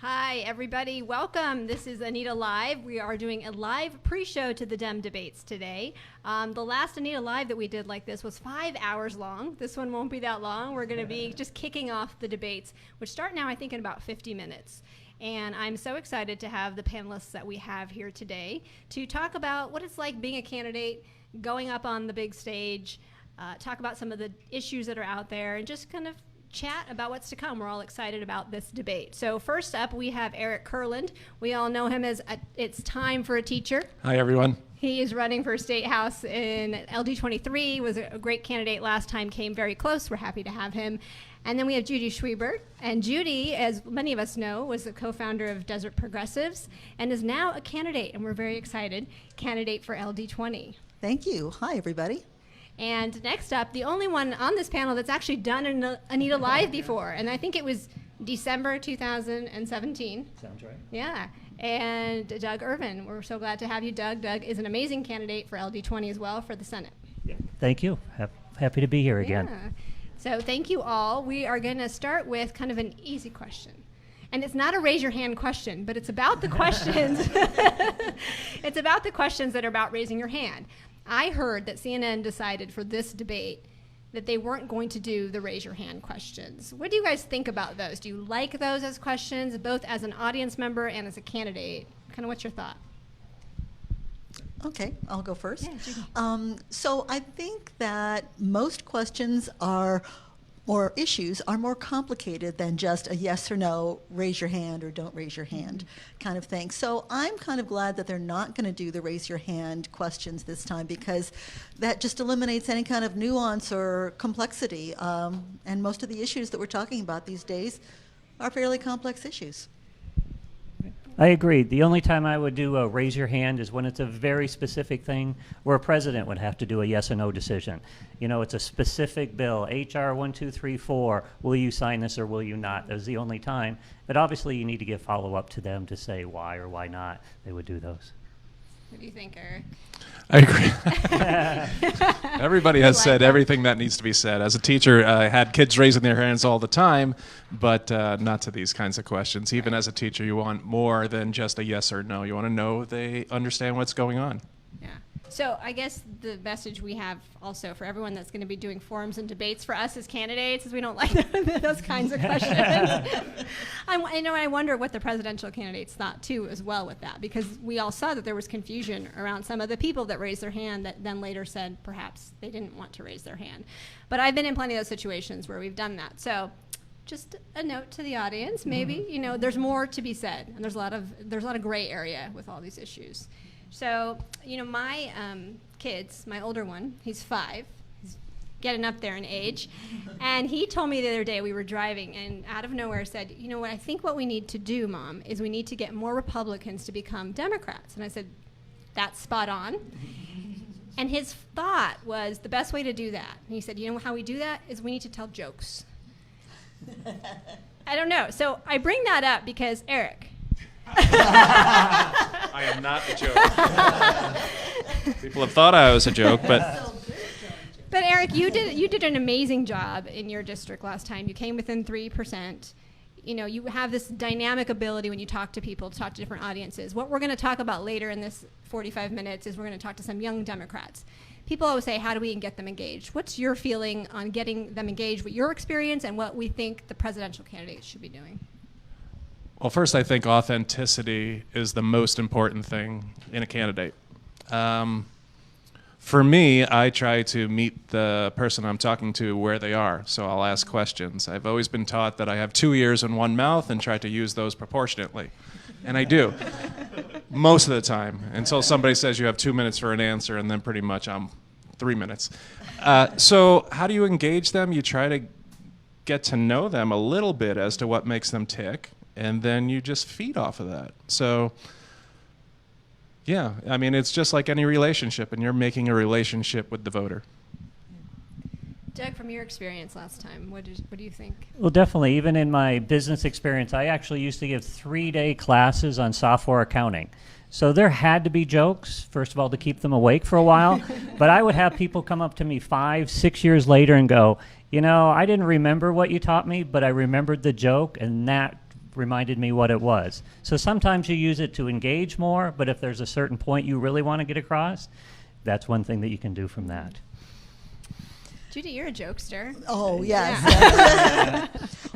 Hi, everybody. Welcome. This is Anita Live. We are doing a live pre-show to the Dem debates today. The last Anita Live that we did like this was 5 hours long. This one won't be that long. We're going to be just kicking off the debates, which start now, I think, in about 50 minutes. And I'm so excited to have the panelists that we have here today to talk about what it's like being a candidate, going up on the big stage, talk about some of the issues that are out there, and just kind of chat about what's to come. We're all excited about this debate. So first up, we have Eric Kurland. We all know him as It's Time for a Teacher. Hi, everyone. He is running for State House in LD23, was a great candidate last time, came very close. We're happy to have him. And then we have Judy Schwiebert. And Judy, as many of us know, was the co-founder of Desert Progressives and is now a candidate, and we're very excited, candidate for LD20. Thank you. Hi, everybody. And next up, the only one on this panel that's actually done an Anita Live before, and I think it was December 2017. Sounds right. Yeah, and Doug Irvin. We're so glad to have you, Doug. Doug is an amazing candidate for LD20 as well for the Senate. Yeah. Thank you. Happy to be here again. Yeah. So thank you all. We are going to start with kind of an easy question. And it's not a raise your hand question, but it's about the questions. It's about the questions that are about raising your hand. I heard that CNN decided for this debate that they weren't going to do the raise your hand questions. What do you guys think about those? Do you like those as questions, both as an audience member and as a candidate? Kind of what's your thought? Okay, I'll go first. Yeah, Judy. So I think that most questions or issues are more complicated than just a yes or no, raise your hand or don't raise your hand kind of thing. So I'm kind of glad that they're not going to do the raise your hand questions this time, because that just eliminates any kind of nuance or complexity. And most of the issues that we're talking about these days are fairly complex issues. I agree. The only time I would do a raise your hand is when it's a very specific thing where a president would have to do a yes or no decision. You know, it's a specific bill, HR 1234, will you sign this or will you not? That's the only time. But obviously you need to give follow-up to them to say why or why not they would do those. What do you think, Eric? I agree. Everybody has said everything that needs to be said. As a teacher, I had kids raising their hands all the time, but not to these kinds of questions. Even as a teacher, you want more than just a yes or no. You want to know they understand what's going on. Yeah. So I guess the message we have also for everyone that's going to be doing forums and debates for us as candidates is we don't like those kinds of questions. I wonder what the presidential candidates thought too as well with that, because we all saw that there was confusion around some of the people that raised their hand that then later said perhaps they didn't want to raise their hand. But I've been in plenty of those situations where we've done that. So just a note to the audience, maybe, you know, there's more to be said, and there's a lot of gray area with all these issues. So, you know, my kids, my older one, he's 5. He's getting up there in age. And he told me the other day, we were driving, and out of nowhere said, you know what, I think what we need to do, Mom, is we need to get more Republicans to become Democrats. And I said, that's spot on. And his thought was the best way to do that. And he said, you know how we do that is we need to tell jokes. I don't know. So I bring that up because, Eric, I am not a joke. People have thought I was a joke, but Eric, you did an amazing job in your district last time. You came within 3%. You know, you have this dynamic ability when you talk to people, to talk to different audiences. What we're going to talk about later in this 45 minutes is we're going to talk to some young Democrats. People always say, how do we get them engaged? What's your feeling on getting them engaged with your experience and what we think the presidential candidates should be doing? well, first I think authenticity is the most important thing in a candidate. For me, I try to meet the person I'm talking to where they are, so I'll ask questions. I've always been taught that I have 2 ears and 1 mouth and try to use those proportionately. And I do, most of the time, until somebody says you have 2 minutes for an answer, and then pretty much I'm 3 minutes. So how do you engage them? You try to get to know them a little bit as to what makes them tick, and then you just feed off of that. So yeah, I mean, it's just like any relationship, and you're making a relationship with the voter. Doug, from your experience last time, what do you think? Well, definitely. Even in my business experience, I actually used to give 3-day classes on software accounting. So there had to be jokes, first of all, to keep them awake for a while. But I would have people come up to me 5, 6 years later and go, you know, I didn't remember what you taught me, but I remembered the joke, and that reminded me what it was. So sometimes you use it to engage more, but if there's a certain point you really want to get across, that's one thing that you can do from that. Judy, you're a jokester. Oh, yes.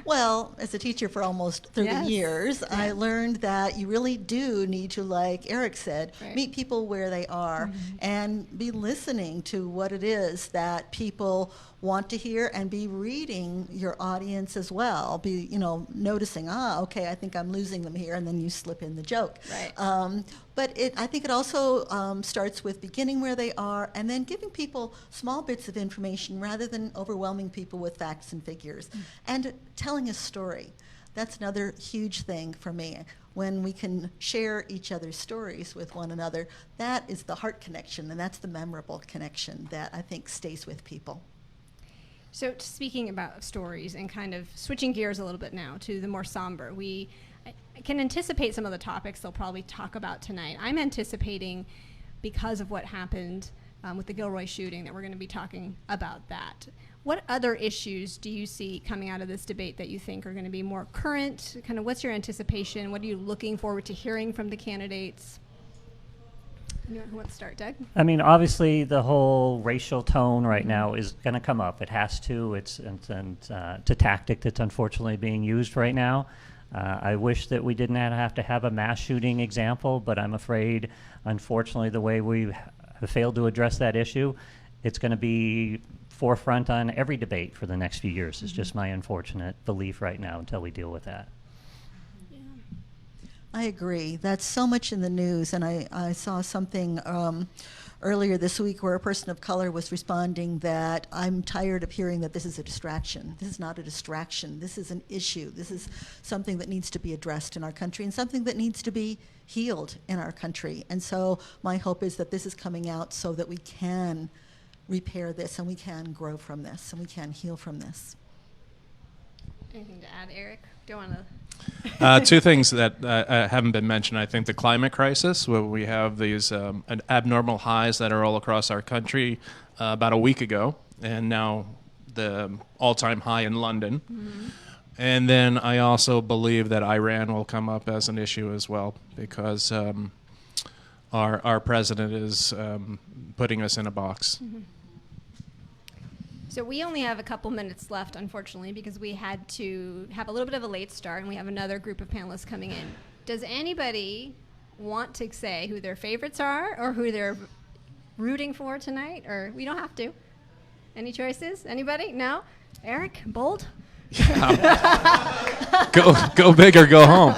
Well, as a teacher for almost 30 Yes. years, I learned that you really do need to, like Eric said, Right. meet people where they are and be listening to what it is that people want to hear, and be reading your audience as well. Be, noticing, okay, I think I'm losing them here, and then you slip in the joke. Right. But I think it also starts with beginning where they are and then giving people small bits of information rather than overwhelming people with facts and figures. And telling a story. That's another huge thing for me. When we can share each other's stories with one another, that is the heart connection, and that's the memorable connection that I think stays with people. So speaking about stories and kind of switching gears a little bit now to the more somber, I can anticipate some of the topics they'll probably talk about tonight. I'm anticipating, because of what happened with the Gilroy shooting, that we're going to be talking about that. What other issues do you see coming out of this debate that you think are going to be more current? Kind of what's your anticipation? What are you looking forward to hearing from the candidates? Who wants to start, Doug? I mean, obviously, the whole racial tone right now is going to come up. It has to. It's a tactic that's unfortunately being used right now. I wish that we didn't have to have a mass shooting example, but I'm afraid, unfortunately, the way we have failed to address that issue, it's going to be forefront on every debate for the next few years. It's just my unfortunate belief right now until we deal with that. I agree. That's so much in the news, and I saw something earlier this week where a person of color was responding that I'm tired of hearing that this is a distraction. This is not a distraction. This is an issue. This is something that needs to be addressed in our country and something that needs to be healed in our country. And so my hope is that this is coming out so that we can repair this and we can grow from this and we can heal from this. Anything to add, Eric? Don't want to... Two things that haven't been mentioned. I think the climate crisis, where we have these abnormal highs that are all across our country about a week ago, and now the all-time high in London. Mm-hmm. And then I also believe that Iran will come up as an issue as well, because our president is putting us in a box. Mm-hmm. So we only have a couple minutes left, unfortunately, because we had to have a little bit of a late start, and we have another group of panelists coming in. Does anybody want to say who their favorites are or who they're rooting for tonight? Or we don't have to. Any choices? Anybody? No? Eric? Bold? Go big or go home.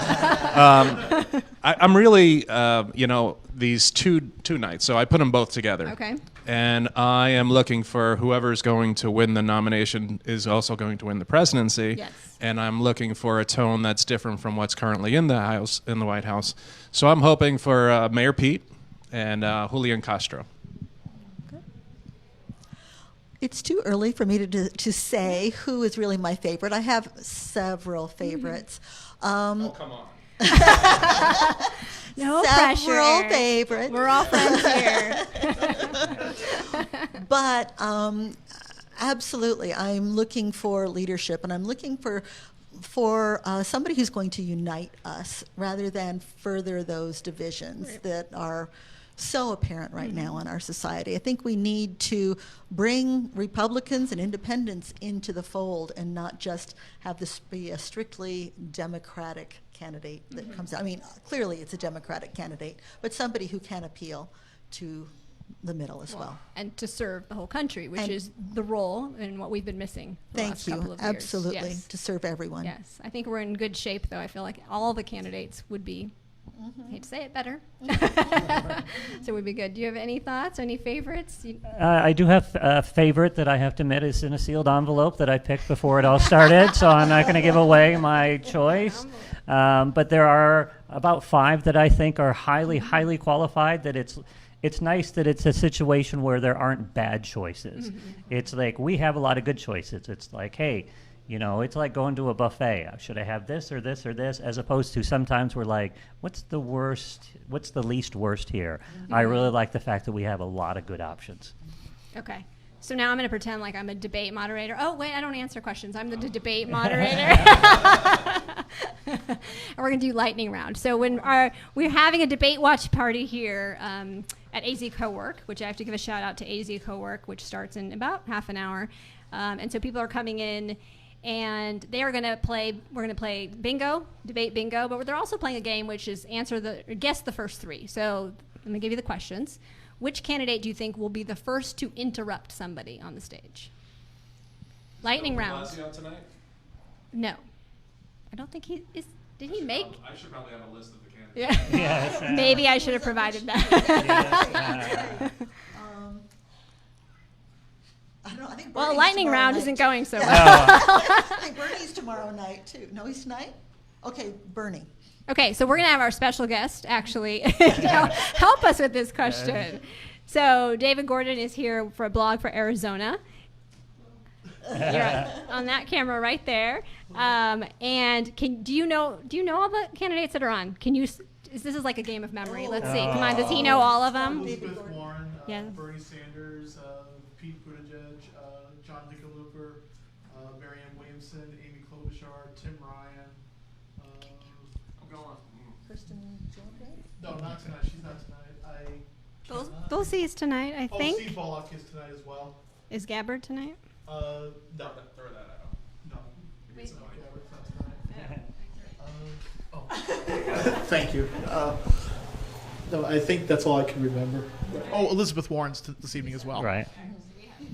I'm really, these two nights, so I put them both together. Okay. And I am looking for whoever's going to win the nomination is also going to win the presidency. Yes. And I'm looking for a tone that's different from what's currently in the White House. So I'm hoping for Mayor Pete and Julian Castro. It's too early for me to say who is really my favorite. I have several favorites. Oh, come on. No several pressure. favorites. We're all friends here. But absolutely, I'm looking for leadership, and I'm looking for somebody who's going to unite us rather than further those divisions that are so apparent right now in our society. I think we need to bring Republicans and independents into the fold and not just have this be a strictly Democratic candidate that comes out. I mean, clearly it's a Democratic candidate, but somebody who can appeal to the middle as well. And to serve the whole country, which is the role and what we've been missing the last Thank couple you. of years. Absolutely. Yes. To serve everyone. Yes. I think we're in good shape, though. I feel like all the candidates would be, I hate to say it, better. So we'd be good. Do you have any thoughts, any favorites? I do have a favorite that I have to admit is in a sealed envelope that I picked before it all started, so I'm not going to give away my choice. But there are about 5 that I think are highly qualified, that it's nice that it's a situation where there aren't bad choices. Mm-hmm. It's like we have a lot of good choices. It's like, hey, it's like going to a buffet. Should I have this or this or this? As opposed to sometimes we're like, what's the least worst here? Mm-hmm. I really like the fact that we have a lot of good options. Okay. So now I'm going to pretend like I'm a debate moderator. Oh, wait, I don't answer questions. I'm the debate moderator. we're going to do lightning round. So we're having a debate watch party here at AZ Co-work, which I have to give a shout out to AZ Co-work, which starts in about half an hour. And so people are coming in, and they are going to play. We're going to play bingo, debate bingo, but they're also playing a game which is guess the first three. So I'm going to give you the questions. Which candidate do you think will be the first to interrupt somebody on the stage? Lightning round. Tonight? No, I don't think he is. Did he make? I should probably have a list of the candidates. Yeah. Yes. Maybe I should have provided that. I don't know. I think Well, Bernie's lightning tomorrow round night, isn't too. going so well. I think Bernie's tomorrow night too. No, he's tonight. Okay, Bernie. Okay, so we're going to have our special guest actually help us with this question. So David Gordon is here for a blog for Arizona. You're on that camera right there. And do you know all the candidates that are on? This is like a game of memory. Let's see. Come on, does he know all of them? Elizabeth Warren, Yeah. Bernie Sanders, Pete Buttigieg, John Hickenlooper, Marianne Williamson, Amy Klobuchar, Tim Ryan. I'm going. Kristen Gillibrand? No, not tonight. She's not tonight. They'll see us tonight, I think. Steve Bullock is tonight as well. Is Gabbard tonight? No, Throw that out. no. It's not. Gabbard's not tonight. Thank you. No, I think that's all I can remember. Oh, Elizabeth Warren's this evening as well. Right.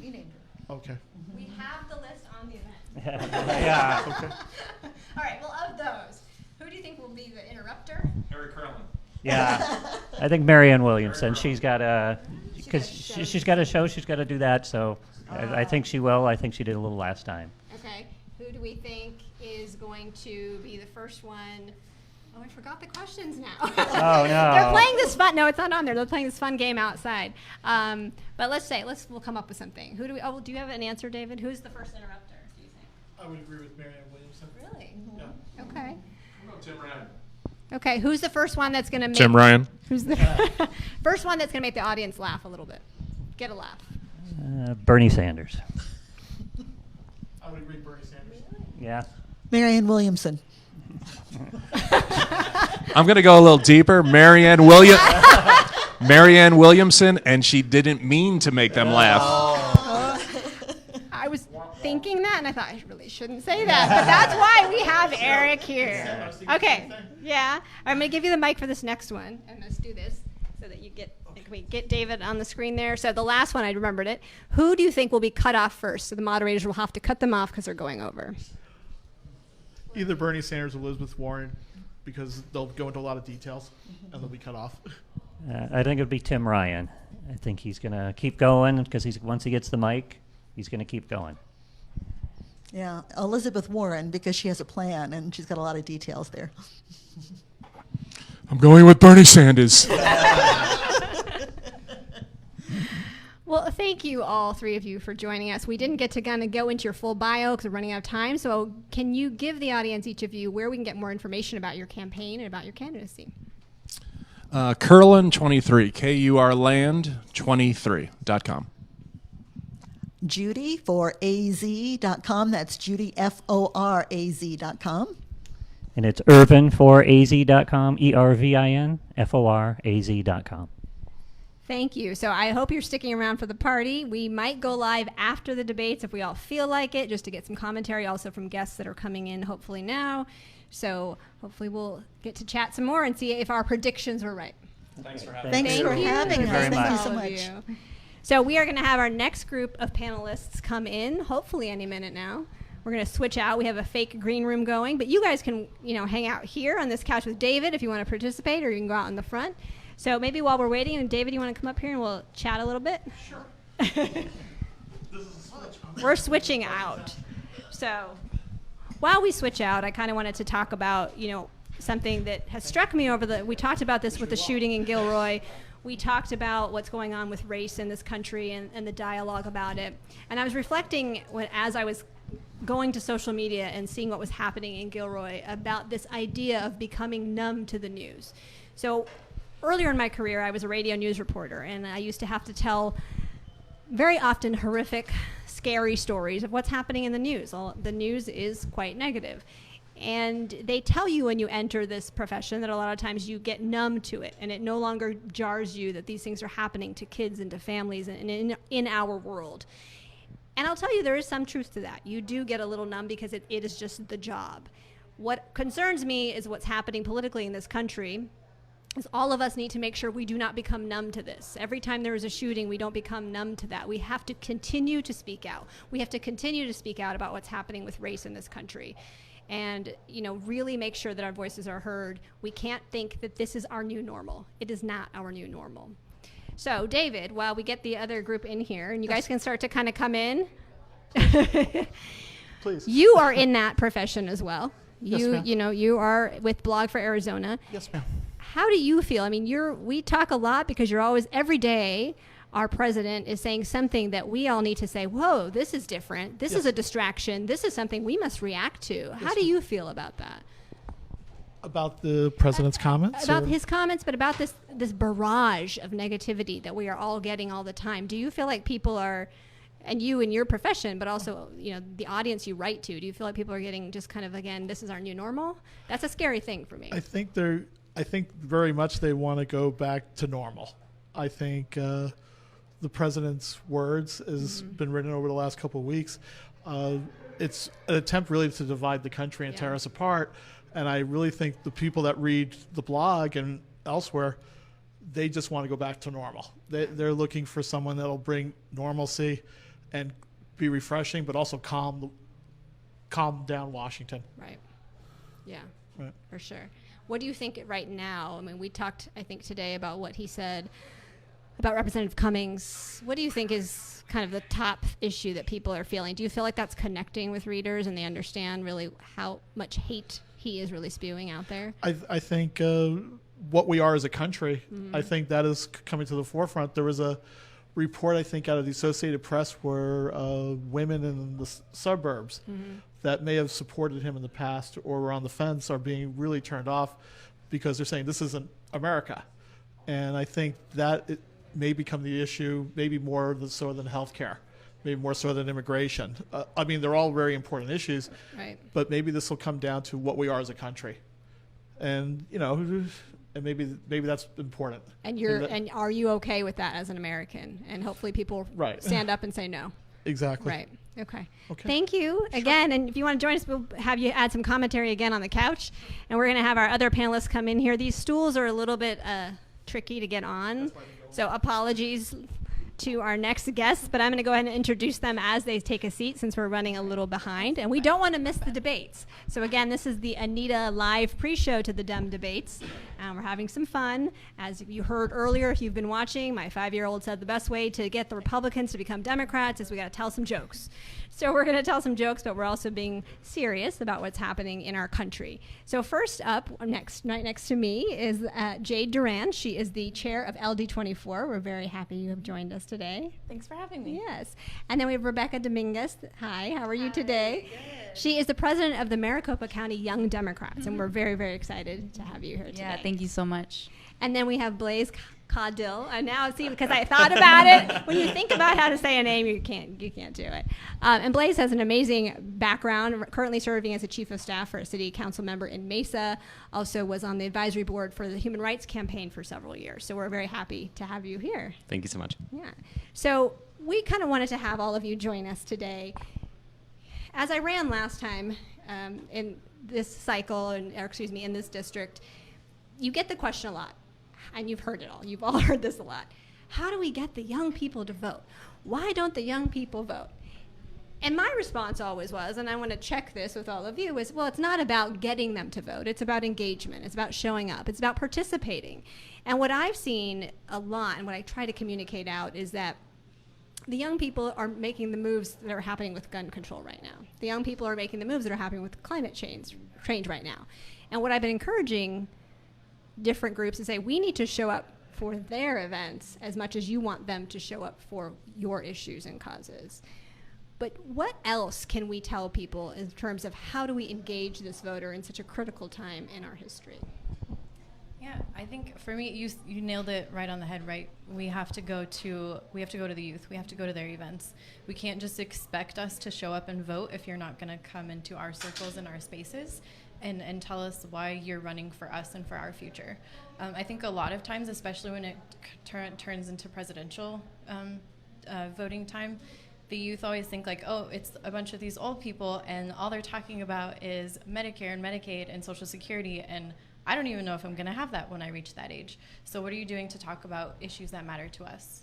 You named her. Okay. We have the list on the event. Yeah. Okay. All right, well, of those, who do you think will be the interrupter? Eric Curlin. Yeah. I think Marianne Williamson. She's got a because she's got a show. She's got to do that. So I think she will. I think she did a little last time. Okay, who do we think is going to be the first one? Oh, I forgot the questions now. Oh, no. They're playing this fun. No, it's not on there. They're playing this fun game outside. But we'll come up with something. Who do we? Oh, do you have an answer, David? Who's the first interrupter? Do you think? I would agree with Marianne Williamson. Really? Yeah. Okay. What about Tim Ryan? Okay. Who's the first one that's going to make? Tim Ryan. Who's the first one that's going to make the audience laugh a little bit? Get a laugh. Bernie Sanders. I would agree Bernie Sanders. Yeah. Marianne Williamson. I'm going to go a little deeper. Marianne Williamson, and she didn't mean to make them laugh. I was thinking that, and I thought I really shouldn't say that, but that's why we have Eric here. Okay, yeah. I'm going to give you the mic for this next one, and let's do this so that can we get David on the screen there? So the last one, I remembered it. Who do you think will be cut off first? So the moderators will have to cut them off because they're going over. Either Bernie Sanders or Elizabeth Warren, because they'll go into a lot of details and they'll be cut off. I think it'd be Tim Ryan. I think he's going to keep going because once he gets the mic, he's going to keep going. Yeah, Elizabeth Warren, because she has a plan and she's got a lot of details there. I'm going with Bernie Sanders. Well, thank you, all three of you, for joining us. We didn't get to kind of go into your full bio because we're running out of time. So can you give the audience, each of you, where we can get more information about your campaign and about your candidacy? Curlin23, KURland23.com. Judy for AZ.com. That's Judy, FORAZ.com. And it's Irvin for AZ.com, ERVIN, FORAZ.com. Thank you. So I hope you're sticking around for the party. We might go live after the debates if we all feel like it, just to get some commentary also from guests that are coming in hopefully now. So hopefully we'll get to chat some more and see if our predictions were right. Thanks for having Thanks for having us. very Thank you much. so All of much. you. So we are going to have our next group of panelists come in, hopefully any minute now. We're going to switch out. We have a fake green room going, but you guys can, hang out here on this couch with David if you want to participate, or you can go out in the front. So maybe while we're waiting, and David, you want to come up here and we'll chat a little bit? Sure. This is a switch. We're switching out. So while we switch out, I kind of wanted to talk about, something that has struck me we talked about this with the shooting in Gilroy. We talked about what's going on with race in this country and the dialogue about it. And I was reflecting as I was going to social media and seeing what was happening in Gilroy about this idea of becoming numb to the news. So earlier in my career, I was a radio news reporter, and I used to have to tell very often horrific, scary stories of what's happening in the news. The news is quite negative. And they tell you when you enter this profession that a lot of times you get numb to it, and it no longer jars you that these things are happening to kids and to families and in our world. And I'll tell you, there is some truth to that. You do get a little numb because it is just the job. What concerns me is what's happening politically in this country. Is all of us need to make sure we do not become numb to this. Every time there is a shooting, we don't become numb to that. We have to continue to speak out. We have to continue to speak out about what's happening with race in this country. And, really make sure that our voices are heard. We can't think that this is our new normal. It is not our new normal. So, David, while we get the other group in here, and you guys can start to kind of come in. Please. You are in that profession as well. Yes, ma'am. You are with Blog for Arizona. Yes, ma'am. How do you feel? I mean, we talk a lot because you're always, every day, our president is saying something that we all need to say, whoa, this is different. This is a distraction. This is something we must react to. How do you feel about that? About the president's comments? About or? his comments, but about this barrage of negativity that we are all getting all the time. Do you feel like people are, and you in your profession, but also, the audience you write to, do you feel like people are getting just kind of, again, this is our new normal? That's a scary thing for me. I think very much they want to go back to normal. I think the president's words has been written over the last couple of weeks. It's an attempt really to divide the country and tear us apart. And I really think the people that read the blog and elsewhere, they just want to go back to normal. They're looking for someone that'll bring normalcy and be refreshing, but also calm down Washington. Right. Yeah, Right. for sure. What do you think right now? I mean, we talked, I think, today about what he said about Representative Cummings. What do you think is kind of the top issue that people are feeling? Do you feel like that's connecting with readers and they understand really how much hate he is really spewing out there? I think what we are as a country, I think that is coming to the forefront. There was a report, I think, out of the Associated Press where women in the suburbs that may have supported him in the past or were on the fence are being really turned off because they're saying this isn't America. And I think that it may become the issue, maybe more so than healthcare, maybe more so than immigration. I mean, they're all very important issues, Right. but maybe this will come down to what we are as a country. And, and maybe that's important. And Maybe are you okay with that as an American? And hopefully people Right. stand up and say no. Exactly. Right. Okay. Okay. Thank you again. And if you want to join us, we'll have you add some commentary again on the couch. And we're going to have our other panelists come in here. These stools are a little bit tricky to get on. So apologies to our next guests, but I'm going to go ahead and introduce them as they take a seat since we're running a little behind. And we don't want to miss the debates. So again, this is the Anita live pre-show to the Dumb Debates. We're having some fun. As you heard earlier, if you've been watching, my 5-year-old said the best way to get the Republicans to become Democrats is we got to tell some jokes. So we're going to tell some jokes, but we're also being serious about what's happening in our country. So first up, right next to me, is Jade Duran. She is the chair of LD24. We're very happy you have joined us today. Thanks for having me. Yes. And then we have Rebecca Dominguez. Hi, how are you today? Good. She is the president of the Maricopa County Young Democrats, and we're very, very excited to have you here today. Yeah, thank you so much. And then we have Blaise Caudill. And now, see, because I thought about it, when you think about how to say a name, you can't do it. And Blaise has an amazing background, currently serving as a chief of staff for a city council member in Mesa. Also was on the advisory board for the Human Rights Campaign for several years. So we're very happy to have you here. Thank you so much. Yeah. So we kind of wanted to have all of you join us today. As I ran last time in this cycle, in this district, you get the question a lot. And you've heard it all. You've all heard this a lot. How do we get the young people to vote? Why don't the young people vote? And my response always was, and I want to check this with all of you, is, well, it's not about getting them to vote. It's about engagement. It's about showing up. It's about participating. And what I've seen a lot, and what I try to communicate out, is that the young people are making the moves that are happening with gun control right now. The young people are making the moves that are happening with climate change right now. And what I've been encouraging different groups to say, we need to show up for their events as much as you want them to show up for your issues and causes. But what else can we tell people in terms of how do we engage this voter in such a critical time in our history? Yeah, I think for me, you nailed it right on the head, right? We have to go to the youth. We have to go to their events. We can't just expect us to show up and vote if you're not going to come into our circles and our spaces. and tell us why you're running for us and for our future. I think a lot of times, especially when it turns into presidential voting time, the youth always think like, oh, it's a bunch of these old people and all they're talking about is Medicare and Medicaid and Social Security, and I don't even know if I'm going to have that when I reach that age. So what are you doing to talk about issues that matter to us?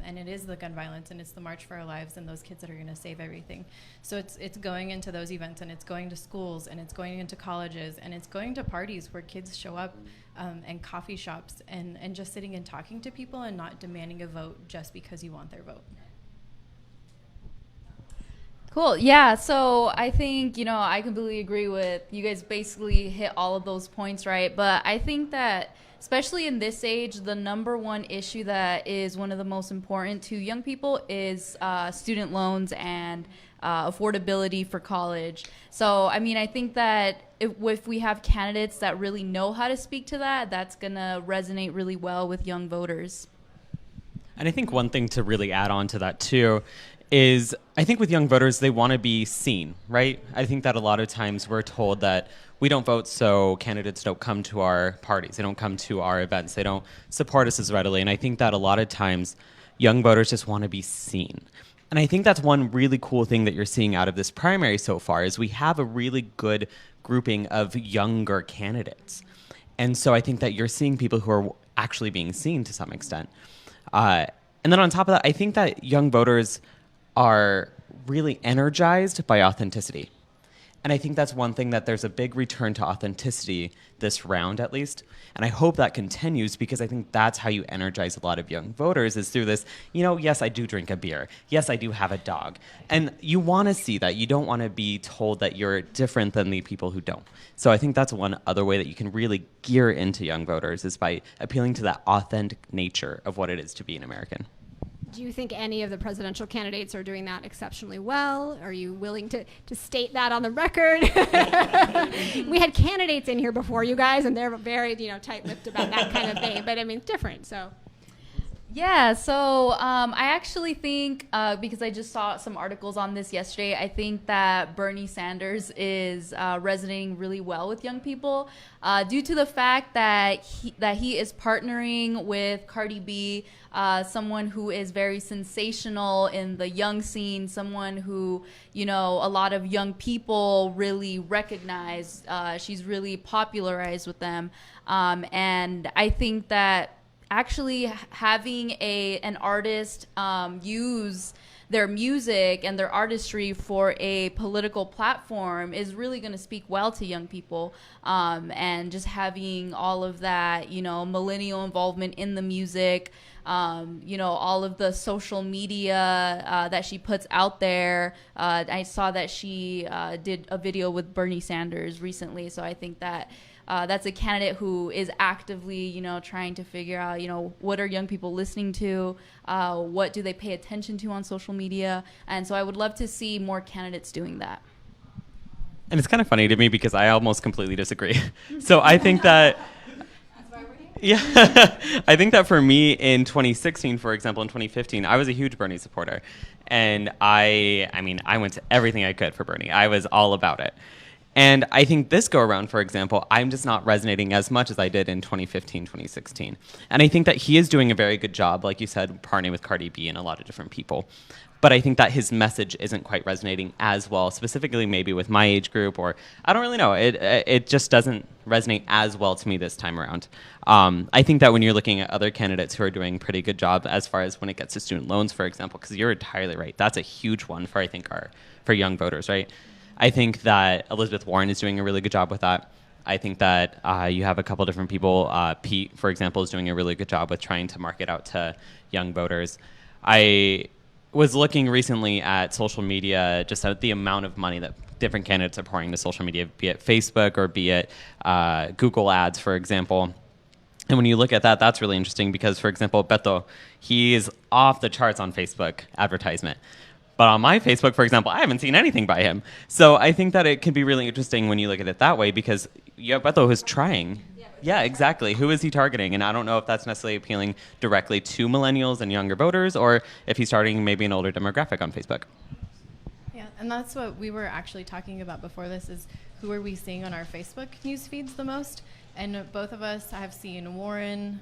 And it is the gun violence, and it's the March for Our Lives, and those kids that are going to save everything. So it's going into those events, and it's going to schools, and it's going into colleges, and it's going to parties where kids show up, and coffee shops, and just sitting and talking to people and not demanding a vote just because you want their vote. Cool. Yeah. So I think, I completely agree with you guys. Basically hit all of those points, right? But I think that especially in this age, the number one issue that is one of the most important to young people is student loans and affordability for college. So, I mean, I think that if we have candidates that really know how to speak to that, that's going to resonate really well with young voters. And I think one thing to really add on to that, too, is I think with young voters, they want to be seen, right? I think that a lot of times we're told that we don't vote, so candidates don't come to our parties. They don't come to our events. They don't support us as readily. And I think that a lot of times young voters just want to be seen. And I think that's one really cool thing that you're seeing out of this primary so far is we have a really good grouping of younger candidates. And so I think that you're seeing people who are actually being seen to some extent. And then on top of that, I think that young voters are really energized by authenticity. And I think that's one thing that there's a big return to authenticity this round, at least. And I hope that continues because I think that's how you energize a lot of young voters is through this, yes, I do drink a beer. Yes, I do have a dog. And you want to see that. You don't want to be told that you're different than the people who don't. So I think that's one other way that you can really gear into young voters is by appealing to that authentic nature of what it is to be an American. Do you think any of the presidential candidates are doing that exceptionally well? Are you willing to state that on the record? We had candidates in here before, you guys, and they're very, tight-lipped about that kind of thing. But, I mean, different, so. Yeah, so I actually think, because I just saw some articles on this yesterday, I think that Bernie Sanders is resonating really well with young people due to the fact that he is partnering with Cardi B, someone who is very sensational in the young scene, someone who, a lot of young people really recognize. She's really popularized with them. And I think that actually having an artist use their music and their artistry for a political platform is really going to speak well to young people, and just having all of that millennial involvement in the music, all of the social media that she puts out there. I saw that she did a video with Bernie Sanders recently, so I think that that's a candidate who is actively, trying to figure out, what are young people listening to, what do they pay attention to on social media, and so I would love to see more candidates doing that. And it's kind of funny to me because I almost completely disagree. So I think that, yeah, I think that for me in 2016, for example, in 2015, I was a huge Bernie supporter, and I went to everything I could for Bernie. I was all about it. And I think this go around, for example, I'm just not resonating as much as I did in 2015, 2016. And I think that he is doing a very good job, like you said, partnering with Cardi B and a lot of different people. But I think that his message isn't quite resonating as well, specifically maybe with my age group, or I don't really know. It just doesn't resonate as well to me this time around. I think that when you're looking at other candidates who are doing a pretty good job as far as when it gets to student loans, for example, because you're entirely right. That's a huge one for, I think, for young voters, right? I think that Elizabeth Warren is doing a really good job with that. I think that you have a couple different people. Pete, for example, is doing a really good job with trying to market out to young voters. I was looking recently at social media, just at the amount of money that different candidates are pouring into social media, be it Facebook or be it Google ads, for example. And when you look at that, that's really interesting because, for example, Beto, he is off the charts on Facebook advertisement. But on my Facebook, for example, I haven't seen anything by him. So I think that it can be really interesting when you look at it that way because you have Beto who's trying. Yeah, exactly. Who is he targeting? And I don't know if that's necessarily appealing directly to millennials and younger voters or if he's targeting maybe an older demographic on Facebook. Yeah, and that's what we were actually talking about before this is who are we seeing on our Facebook news feeds the most? And both of us have seen Warren.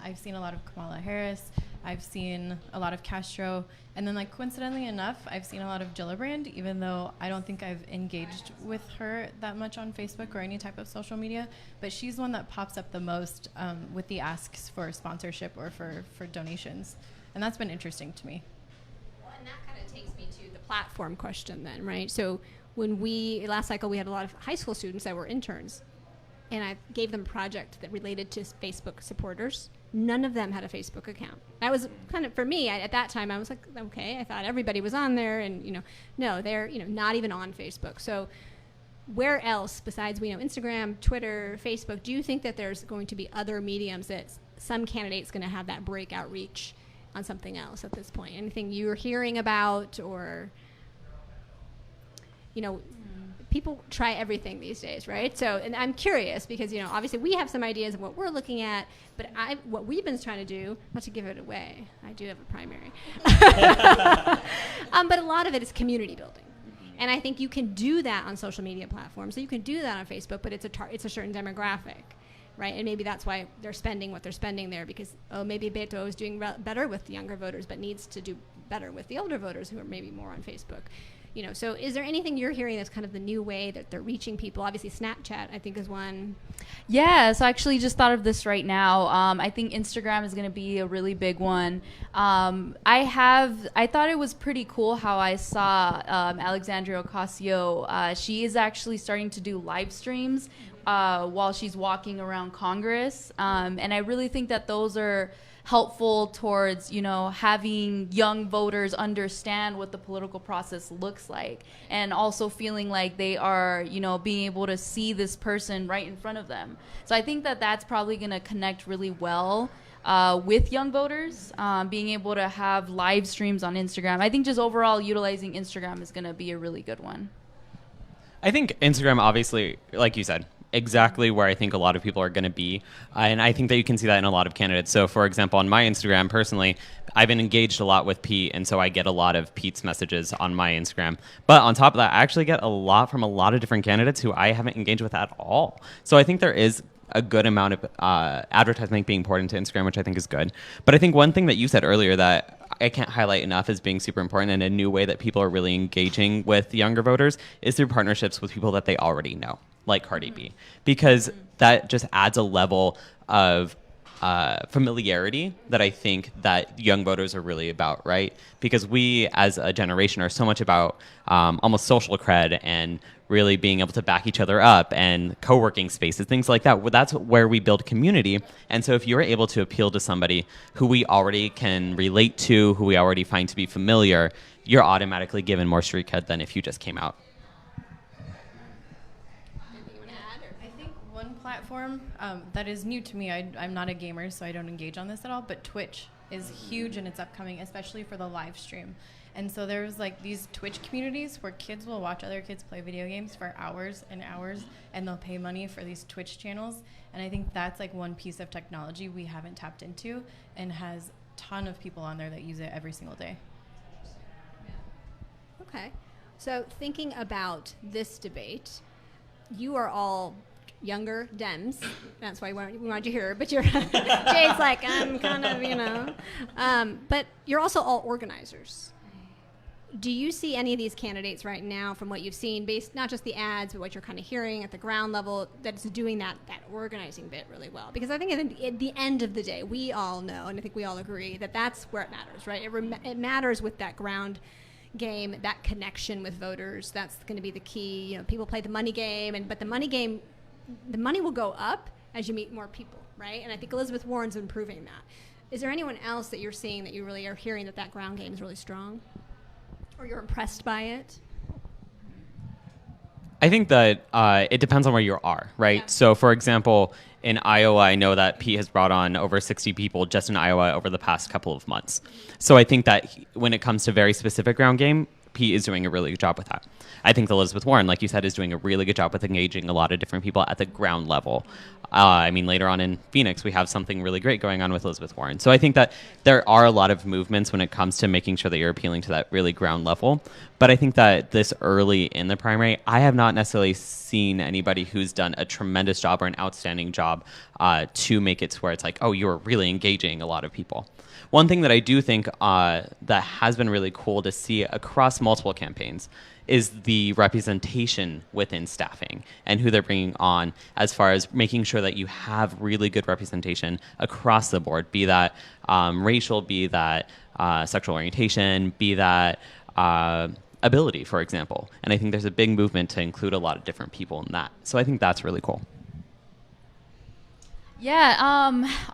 I've seen a lot of Kamala Harris. I've seen a lot of Castro. And then, like, coincidentally enough, I've seen a lot of Gillibrand, even though I don't think I've engaged with her that much on Facebook or any type of social media. But she's one that pops up the most with the asks for sponsorship or for donations. And that's been interesting to me. Well, and that kind of takes me to the platform question then, right? So when last cycle, we had a lot of high school students that were interns. And I gave them a project that related to Facebook supporters. None of them had a Facebook account. That was kind of, for me, at that time, I was like, okay, I thought everybody was on there. And, no, they're, not even on Facebook. So where else besides, Instagram, Twitter, Facebook, do you think that there's going to be other mediums that some candidate's going to have that breakout reach on something else at this point? Anything you're hearing about or, people try everything these days, right? So, and I'm curious because, obviously we have some ideas of what we're looking at, but what we've been trying to do, not to give it away, I do have a primary, but a lot of it is community building. And I think you can do that on social media platforms. So you can do that on Facebook, but it's a certain demographic, right? And maybe that's why they're spending what they're spending there because, maybe Beto is doing better with the younger voters, but needs to do better with the older voters who are maybe more on Facebook. So is there anything you're hearing that's kind of the new way that they're reaching people? Obviously, Snapchat, I think, is one. Yeah, so I actually just thought of this right now. I think Instagram is going to be a really big one. I thought it was pretty cool how I saw Alexandria Ocasio. She is actually starting to do live streams while she's walking around Congress. And I really think that those are helpful towards, having young voters understand what the political process looks like and also feeling like they are, being able to see this person right in front of them. So I think that that's probably going to connect really well with young voters, being able to have live streams on Instagram. I think just overall utilizing Instagram is going to be a really good one. I think Instagram, obviously, like you said, exactly where I think a lot of people are going to be. And I think that you can see that in a lot of candidates. So, for example, on my Instagram, personally, I've been engaged a lot with Pete, and so I get a lot of Pete's messages on my Instagram. But on top of that, I actually get a lot from a lot of different candidates who I haven't engaged with at all. So I think there is a good amount of advertising being poured into Instagram, which I think is good. But I think one thing that you said earlier that I can't highlight enough as being super important and a new way that people are really engaging with younger voters is through partnerships with people that they already know, like Cardi B, because that just adds a level of familiarity that I think that young voters are really about, right? Because we as a generation are so much about almost social cred and really being able to back each other up and co-working spaces, things like that. Well, that's where we build community. And so if you're able to appeal to somebody who we already can relate to, who we already find to be familiar, you're automatically given more street cred than if you just came out. Platform that is new to me. I'm not a gamer, so I don't engage on this at all, but Twitch is huge and it's upcoming, especially for the live stream. And so there's like these Twitch communities where kids will watch other kids play video games for hours and hours, and they'll pay money for these Twitch channels. And I think that's like one piece of technology we haven't tapped into and has a ton of people on there that use it every single day. Okay. So thinking about this debate, you are all younger Dems. That's why we wanted you here. But Jade's like, I'm kind of, but you're also all organizers. Do you see any of these candidates right now from what you've seen, based not just the ads, but what you're kind of hearing at the ground level, that's doing that organizing bit really well? Because I think at the end of the day, we all know, and I think we all agree, that that's where it matters, right? It matters with that ground game, that connection with voters. That's going to be the key. People play the money game, but the money will go up as you meet more people, right? And I think Elizabeth Warren's improving that. Is there anyone else that you're seeing that you really are hearing that ground game is really strong? Or you're impressed by it? I think that it depends on where you are, right? Yeah. So, for example, in Iowa, I know that Pete has brought on over 60 people just in Iowa over the past couple of months. So I think that when it comes to very specific ground game, Pete is doing a really good job with that. I think Elizabeth Warren, like you said, is doing a really good job with engaging a lot of different people at the ground level. I mean, later on in Phoenix, we have something really great going on with Elizabeth Warren. So I think that there are a lot of movements when it comes to making sure that you're appealing to that really ground level. But I think that this early in the primary, I have not necessarily seen anybody who's done a tremendous job or an outstanding job to make it to where it's like, oh, you're really engaging a lot of people. One thing that I do think that has been really cool to see across multiple campaigns is the representation within staffing and who they're bringing on, as far as making sure that you have really good representation across the board, be that racial, be that sexual orientation, be that ability, for example. And I think there's a big movement to include a lot of different people in that. So I think that's really cool. Yeah,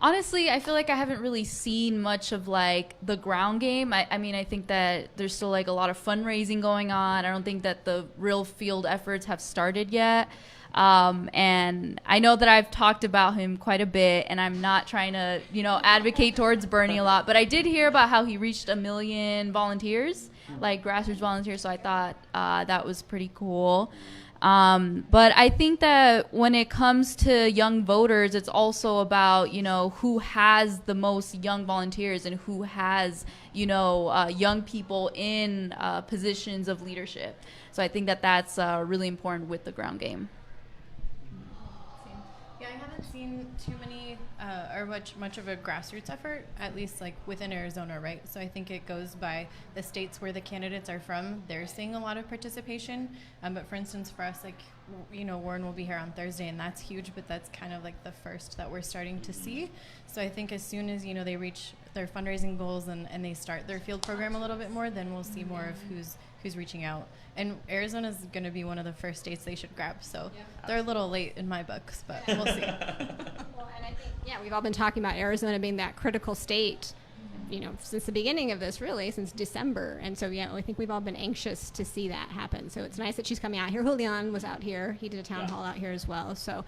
honestly, I feel like I haven't really seen much of like the ground game. I mean, I think that there's still like a lot of fundraising going on. I don't think that the real field efforts have started yet. And I know that I've talked about him quite a bit, and I'm not trying to, advocate towards Bernie a lot, but I did hear about how he reached 1 million volunteers, like grassroots volunteers. So I thought that was pretty cool. But I think that when it comes to young voters, it's also about, who has the most young volunteers and who has, young people in positions of leadership. So I think that that's really important with the ground game. Yeah, I haven't seen too many or much of a grassroots effort, at least like within Arizona, right? So I think it goes by the states where the candidates are from. They're seeing a lot of participation. But for instance, for us, like, Warren will be here on Thursday, and that's huge, but that's kind of like the first that we're starting to see. So I think as soon as, they reach their fundraising goals and they start their field program a little bit more, then we'll see more of who's reaching out. And Arizona is going to be one of the first states they should grab. So they're a little late in my books, but we'll see. Well, and I think, we've all been talking about Arizona being that critical state, since the beginning of this, really, since December. And so, I think we've all been anxious to see that happen. So it's nice that she's coming out here. Julian was out here. He did a town hall out here as well. So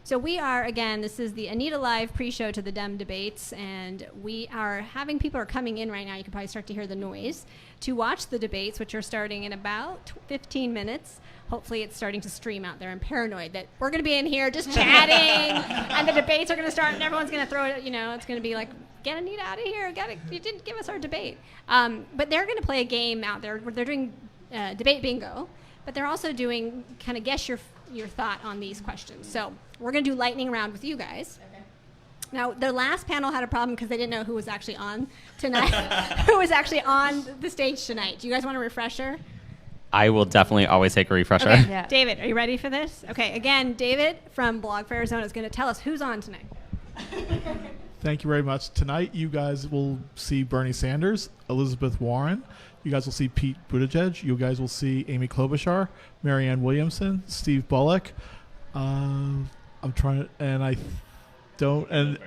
so we are, again, this is the Anita Live pre-show to the Dem debates, and we are having people are coming in right now. You can probably start to hear the noise to watch the debates, which are starting in about 15 minutes. Hopefully it's starting to stream out there. I'm paranoid that we're going to be in here just chatting and the debates are going to start and everyone's going to throw it, it's going to be like, get Anita out of here. You didn't give us our debate. But they're going to play a game out there where they're doing debate bingo, but they're also doing kind of guess your thought on these questions. So we're going to do lightning round with you guys. Okay. Now, the last panel had a problem because they didn't know who was actually on tonight, who was actually on the stage tonight. Do you guys want a refresher? I will definitely always take a refresher. Okay. Yeah. David, are you ready for this? Okay, again, David from Blog for Arizona is going to tell us who's on tonight. Thank you very much. Tonight, you guys will see Bernie Sanders, Elizabeth Warren. You guys will see Pete Buttigieg. You guys will see Amy Klobuchar, Marianne Williamson, Steve Bullock. I'm trying to, and I don't, and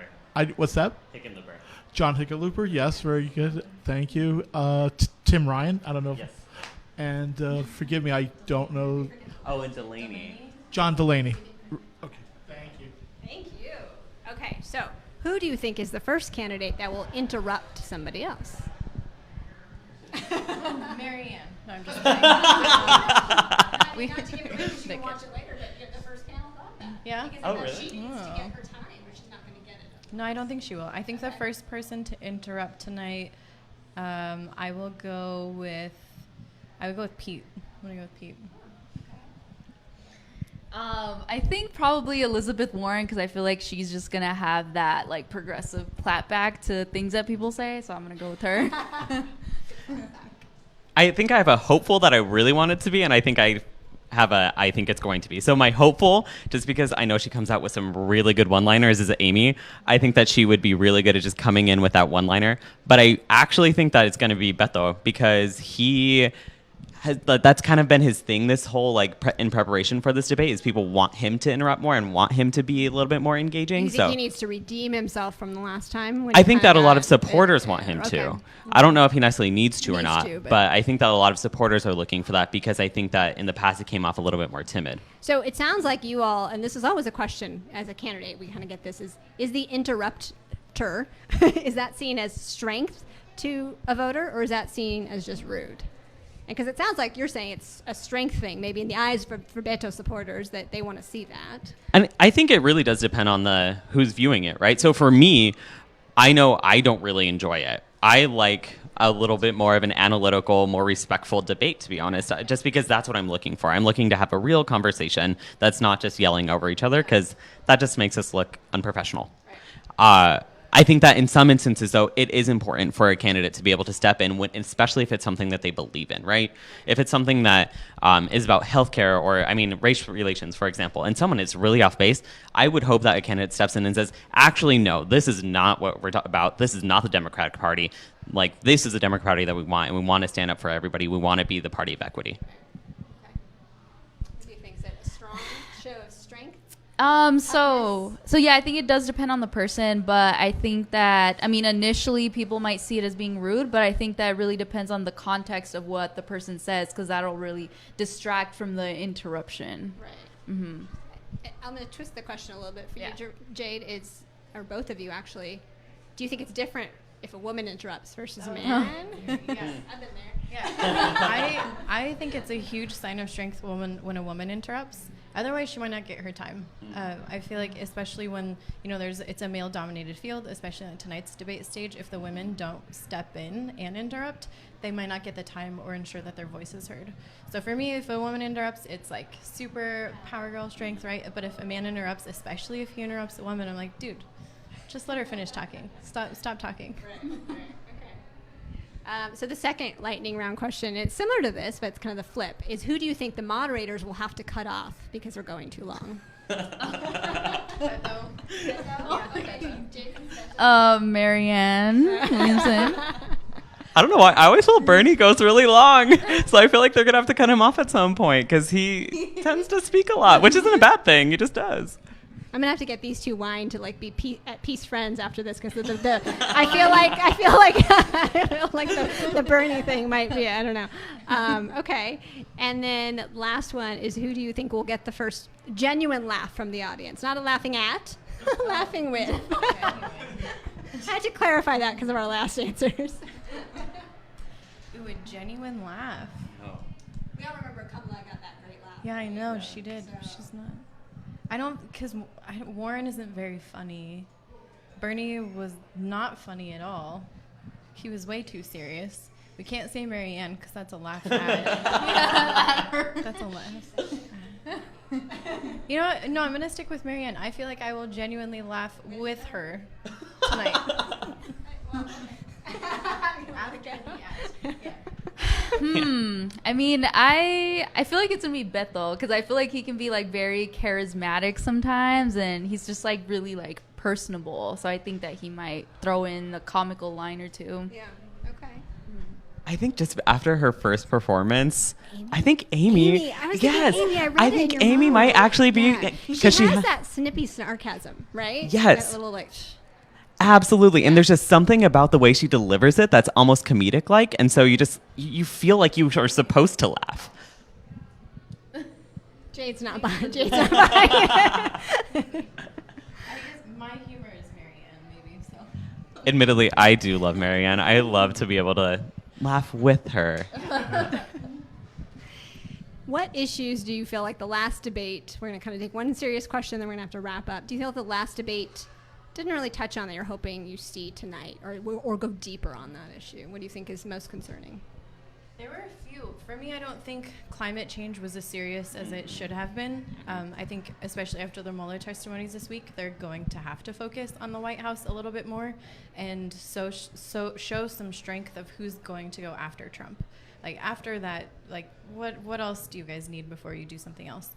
what's that? Hickenlooper. John Hickenlooper. Yes, very good. Thank you. Tim Ryan. I don't know. Yes. And forgive me, I don't know. Oh, and Delaney. John Delaney. Okay. Thank you. Thank you. Okay, so who do you think is the first candidate that will interrupt somebody else? Marianne. No, I'm just We have to give it to her. She can watch it later, but you have the first panel thought. Yeah? Because I know she needs to get her time, or she's not going to get it. No, I don't think she will. I think the first person to interrupt tonight, I will go with Pete. I'm going to go with Pete. I think probably Elizabeth Warren, because I feel like she's just going to have that like progressive clapback to things that people say. So I'm going to go with her. I think I have a hopeful that I really want it to be, and I think I think it's going to be. So my hopeful, just because I know she comes out with some really good one-liners, is Amy. I think that she would be really good at just coming in with that one-liner. But I actually think that it's going to be Beto, because that's kind of been his thing this whole in preparation for this debate, is people want him to interrupt more and want him to be a little bit more engaging. You think he needs to redeem himself from the last time? When I think that a lot of supporters want him to. I don't know if he necessarily needs to or not, but I think that a lot of supporters are looking for that, because I think that in the past it came off a little bit more timid. So it sounds like you all, and this is always a question as a candidate, we kind of get this, is the interrupter, is that seen as strength to a voter, or is that seen as just rude? because it sounds like you're saying it's a strength thing, maybe in the eyes for Beto supporters, that they want to see that. And I think it really does depend on who's viewing it, right? So for me, I know I don't really enjoy it. I like a little bit more of an analytical, more respectful debate, to be honest, just because that's what I'm looking for. I'm looking to have a real conversation that's not just yelling over each other, because that just makes us look unprofessional. I think that in some instances, though, it is important for a candidate to be able to step in, especially if it's something that they believe in, right? If it's something that is about healthcare or, race relations, for example, and someone is really off base, I would hope that a candidate steps in and says, actually, no, this is not what we're talking about. This is not the Democratic Party. Like, this is the Democratic Party that we want, and we want to stand up for everybody. We want to be the party of equity. What do you think? Is it a strong show of strength? So yeah, I think it does depend on the person, but I think that, initially people might see it as being rude, but I think that really depends on the context of what the person says, because that'll really distract from the interruption. Right. Mm-hmm. I'm going to twist the question a little bit for Yeah. you, Jade, or both of you actually. Do you think it's different if a woman interrupts versus a man? Yes. I've been there. Yeah. I think it's a huge sign of strength when a woman interrupts. Otherwise, she might not get her time. I feel like, especially when it's a male-dominated field, especially on tonight's debate stage. If the women don't step in and interrupt, they might not get the time or ensure that their voice is heard. So for me, if a woman interrupts, it's like super power girl strength, right? But if a man interrupts, especially if he interrupts a woman, I'm like, dude, just let her finish talking. Stop talking. Right. Okay. So the second lightning round question, it's similar to this, but it's kind of the flip, is who do you think the moderators will have to cut off because they're going too long? Marianne Williamson. I don't know why. I always feel Bernie goes really long. So I feel like they're going to have to cut him off at some point, because he tends to speak a lot, which isn't a bad thing. He just does. I'm gonna have to get these two wine to like be at peace friends after this, because I feel like the Bernie thing might be, I don't know. Okay, and then last one is, who do you think will get the first genuine laugh from the audience? Not a laughing at, laughing with. I had to clarify that because of our last answers. Ooh, a genuine laugh. Oh. We all remember Kamala got that great laugh. Yeah, I know she did. She's not. I don't, because Warren isn't very funny. Bernie was not funny at all. He was way too serious. We can't say Marianne because that's a laugh at. That's a laugh. You know what? No, I'm going to stick with Marianne. I feel like I will genuinely laugh with her tonight. I feel like it's gonna be Bethel, because I feel like he can be like very charismatic sometimes, and he's just like really like personable. So I think that he might throw in a comical line or two. Yeah. Okay. I think just after her first performance, I think Amy. I was yes, thinking Amy. I read I it in think your Amy mind. might actually be Yeah. She because has that snippy sarcasm, right? Yes. That little like. Absolutely. And there's just something about the way she delivers it that's almost comedic like. And so you feel like you are supposed to laugh. Jade's not buying. Jade's not buying. I guess my humor is Marianne, maybe. So. Admittedly, I do love Marianne. I love to be able to laugh with her. What issues do you feel like the last debate, we're going to kind of take one serious question, then we're going to have to wrap up. Do you feel the last debate didn't really touch on that you're hoping you see tonight, or go deeper on that issue? What do you think is most concerning? There were a few. For me, I don't think climate change was as serious as it should have been. I think, especially after the Mueller testimonies this week, they're going to have to focus on the White House a little bit more, and so show some strength of who's going to go after Trump. Like after that, like what else do you guys need before you do something else?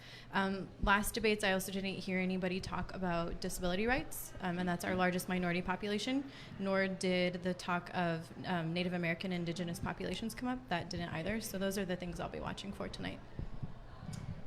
Last debates, I also didn't hear anybody talk about disability rights, and that's our largest minority population, nor did the talk of Native American indigenous populations come up. That didn't either. So those are the things I'll be watching for tonight.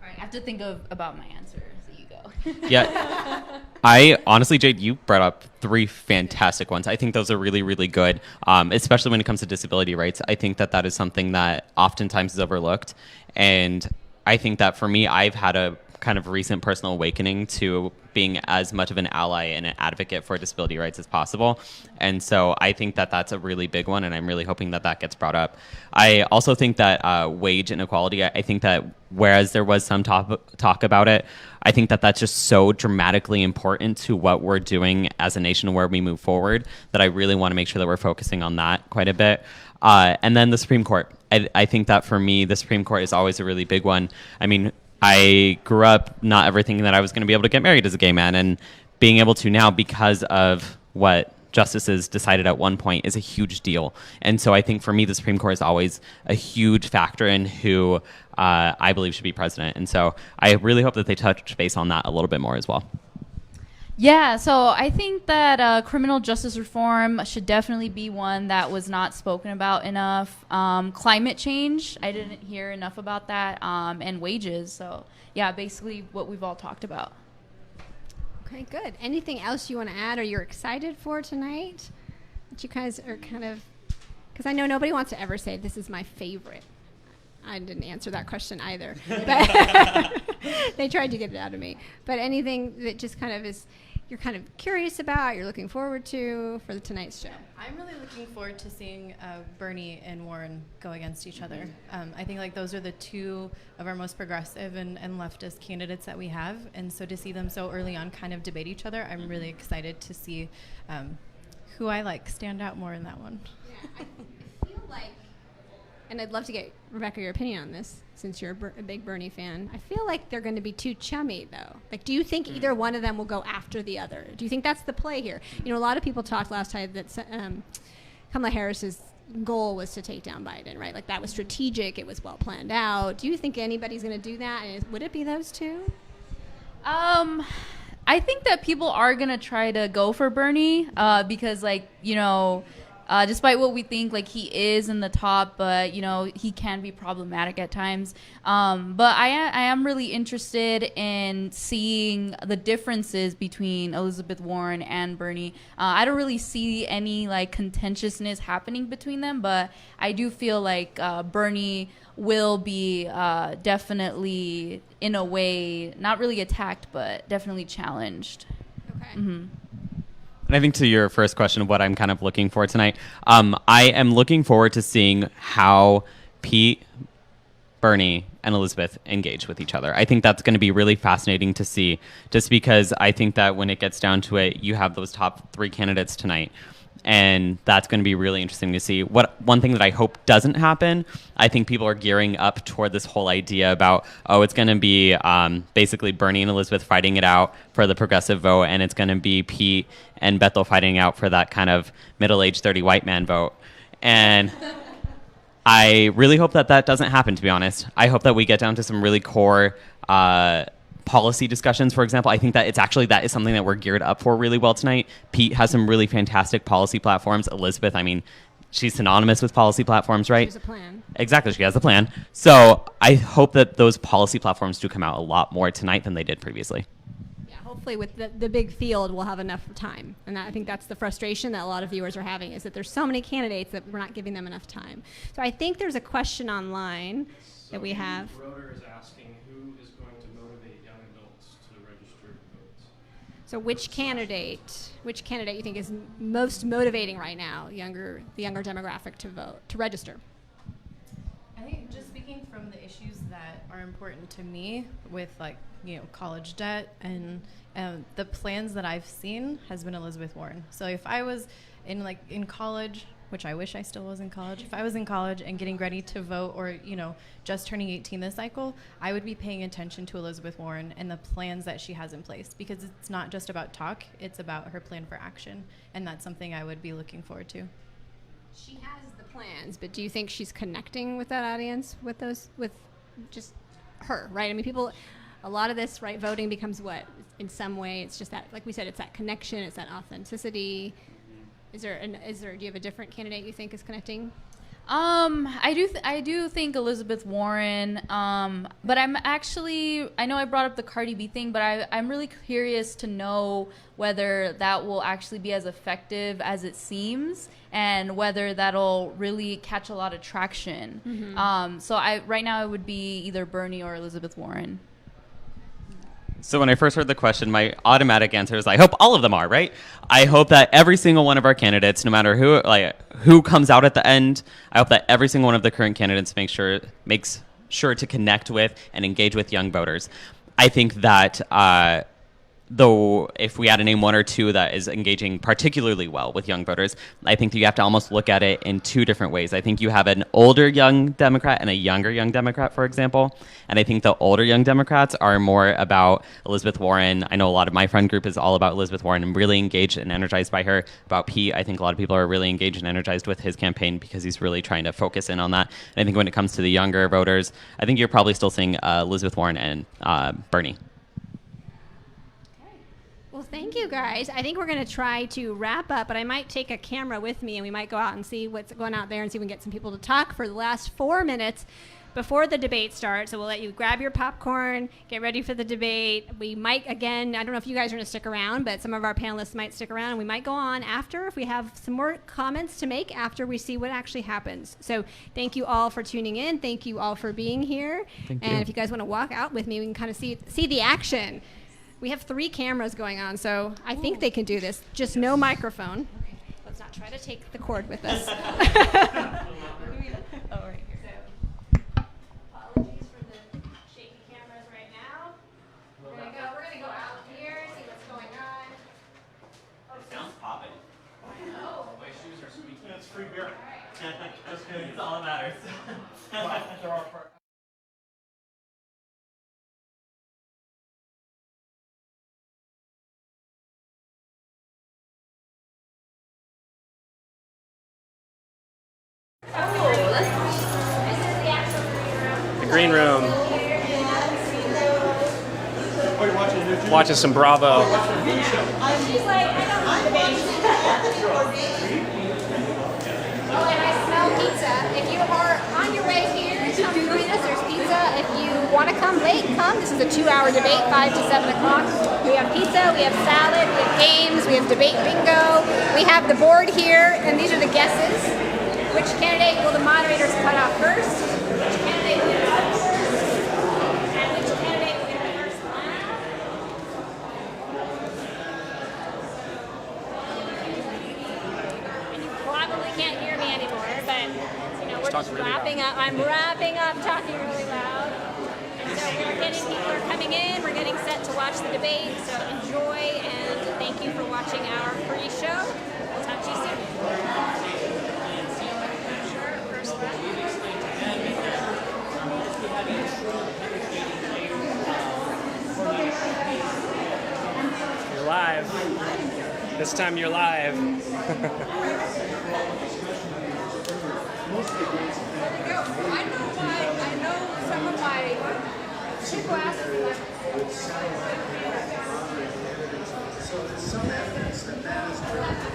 All right, I have to think about my answer, so you go. Yeah. I honestly, Jade, you brought up 3 fantastic ones. I think those are really, really good, especially when it comes to disability rights. I think that is something that oftentimes is overlooked. And I think that for me, I've had a kind of recent personal awakening to being as much of an ally and an advocate for disability rights as possible. And so I think that that's a really big one, and I'm really hoping that that gets brought up. I also think that wage inequality, I think that whereas there was some talk about it, I think that that's just so dramatically important to what we're doing as a nation where we move forward that I really want to make sure that we're focusing on that quite a bit. And then the Supreme Court. I think that for me, the Supreme Court is always a really big one. I mean, I grew up not ever thinking that I was going to be able to get married as a gay man, and being able to now because of what justices decided at one point is a huge deal. And so I think for me, the Supreme Court is always a huge factor in who I believe should be president. And so I really hope that they touch base on that a little bit more as well. Yeah, so I think that criminal justice reform should definitely be one that was not spoken about enough. Climate change, I didn't hear enough about that, and wages. So, yeah, basically what we've all talked about. Okay, good. Anything else you want to add or you're excited for tonight? That you guys are kind of, because I know nobody wants to ever say, this is my favorite. I didn't answer that question either. But they tried to get it out of me. But anything that just kind of is, you're kind of curious about, you're looking forward to for tonight's show? I'm really looking forward to seeing Bernie and Warren go against each other. I think like those are the two of our most progressive and leftist candidates that we have. And so to see them so early on kind of debate each other, I'm really excited to see who I like stand out more in that one. Yeah, I feel like, and I'd love to get, Rebecca, your opinion on this, since you're a big Bernie fan. I feel like they're going to be too chummy, though. Like, do you think either one of them will go after the other? Do you think that's the play here? You know, a lot of people talked last time that Kamala Harris's goal was to take down Biden, right? Like, that was strategic. It was well planned out. Do you think anybody's going to do that? And would it be those two? I think that people are going to try to go for Bernie because, like, you know, despite what we think, like, he is in the top, but, you know, he can be problematic at times. But I am really interested in seeing the differences between Elizabeth Warren and Bernie. I don't really see any, like, contentiousness happening between them, but I do feel like Bernie will be definitely, in a way, not really attacked, but definitely challenged. Okay. Mm-hmm. And I think to your first question of what I'm kind of looking for tonight, I am looking forward to seeing how Pete, Bernie, and Elizabeth engage with each other. I think that's going to be really fascinating to see, just because I think that when it gets down to it, you have those top three candidates tonight. And that's going to be really interesting to see. One thing that I hope doesn't happen, I think people are gearing up toward this whole idea about, oh, it's going to be basically Bernie and Elizabeth fighting it out for the progressive vote, and it's going to be Pete and Bethel fighting out for that kind of middle-aged 30 white man vote. And I really hope that that doesn't happen, to be honest. I hope that we get down to some really core policy discussions, for example. I think that that is something that we're geared up for really well tonight. Pete has some really fantastic policy platforms. Elizabeth, I mean, she's synonymous with policy platforms, right? She has a plan. Exactly, she has a plan. So I hope that those policy platforms do come out a lot more tonight than they did previously. Yeah, hopefully with the big field, we'll have enough time. And I think that's the frustration that a lot of viewers are having, is that there's so many candidates that we're not giving them enough time. So I think there's a question online that we have. Roder is asking, who is going to motivate young adults to register to vote? So which candidate you think is most motivating right now, the younger demographic to vote, to register? I think just speaking from the issues that are important to me with, like, you know, college debt and the plans that I've seen has been Elizabeth Warren. So if I was in college, which I wish I still was in college, if I was in college and getting ready to vote, or, you know, just turning 18 this cycle, I would be paying attention to Elizabeth Warren and the plans that she has in place, because it's not just about talk, it's about her plan for action, and that's something I would be looking forward to. She has the plans, but do you think she's connecting with that audience, with just her, right? I mean, people, a lot of this, right, voting becomes what? In some way, it's just that, like we said, it's that connection, it's that authenticity. Do you have a different candidate you think is connecting? I do think Elizabeth Warren, but I know I brought up the Cardi B thing, but I'm really curious to know whether that will actually be as effective as it seems, and whether that'll really catch a lot of traction. Mm-hmm. So right now it would be either Bernie or Elizabeth Warren. So when I first heard the question, my automatic answer is I hope all of them are, right? I hope that every single one of our candidates, no matter who comes out at the end, I hope that every single one of the current candidates makes sure to connect with and engage with young voters. I think that though if we had to name one or two that is engaging particularly well with young voters, I think that you have to almost look at it in two different ways. I think you have an older young Democrat and a younger young Democrat, for example. And I think the older young Democrats are more about Elizabeth Warren. I know a lot of my friend group is all about Elizabeth Warren and really engaged and energized by her. About Pete, I think a lot of people are really engaged and energized with his campaign because he's really trying to focus in on that. And I think when it comes to the younger voters, I think you're probably still seeing Elizabeth Warren and Bernie. Well, thank you guys. I think we're going to try to wrap up, but I might take a camera with me and we might go out and see what's going out there and see if we can get some people to talk for the last 4 minutes before the debate starts. So we'll let you grab your popcorn, get ready for the debate. We might, again, I don't know if you guys are going to stick around, but some of our panelists might stick around and we might go on after if we have some more comments to make after we see what actually happens. So thank you all for tuning in. Thank you all for being here. Thank and you. if you guys want to walk out with me, we can kind of see the action. We have 3 cameras going on, so I think they can do this. Just no microphone. Let's not try to take the cord with us. Apologies for the shaky cameras right now. We're gonna go out here, see what's going on. It sounds popping. I know. My shoes are squeaky. It's free beer. It's all that matters. The green room. Watching some Bravo. She's like, I don't want debate. Oh, and I smell pizza. If you are on your way here, come join us. There's pizza. If you want to come late, come. This is a 2-hour debate, 5 to 7 o'clock. We have pizza, we have salad, we have games, we have debate bingo. We have the board here, and these are the guesses. Which candidate will the moderators cut off first? Which candidate will get cut first? And which candidate will get the first laugh? And you probably can't hear me anymore, but we're just wrapping up. I'm wrapping up, talking really loud. And so people are coming in. We're getting set to watch the debate. So enjoy and thank you for watching our pre-show. We'll talk to you soon. You're live. This time you're live. I know some of my chick glasses. So there's some evidence that that is true.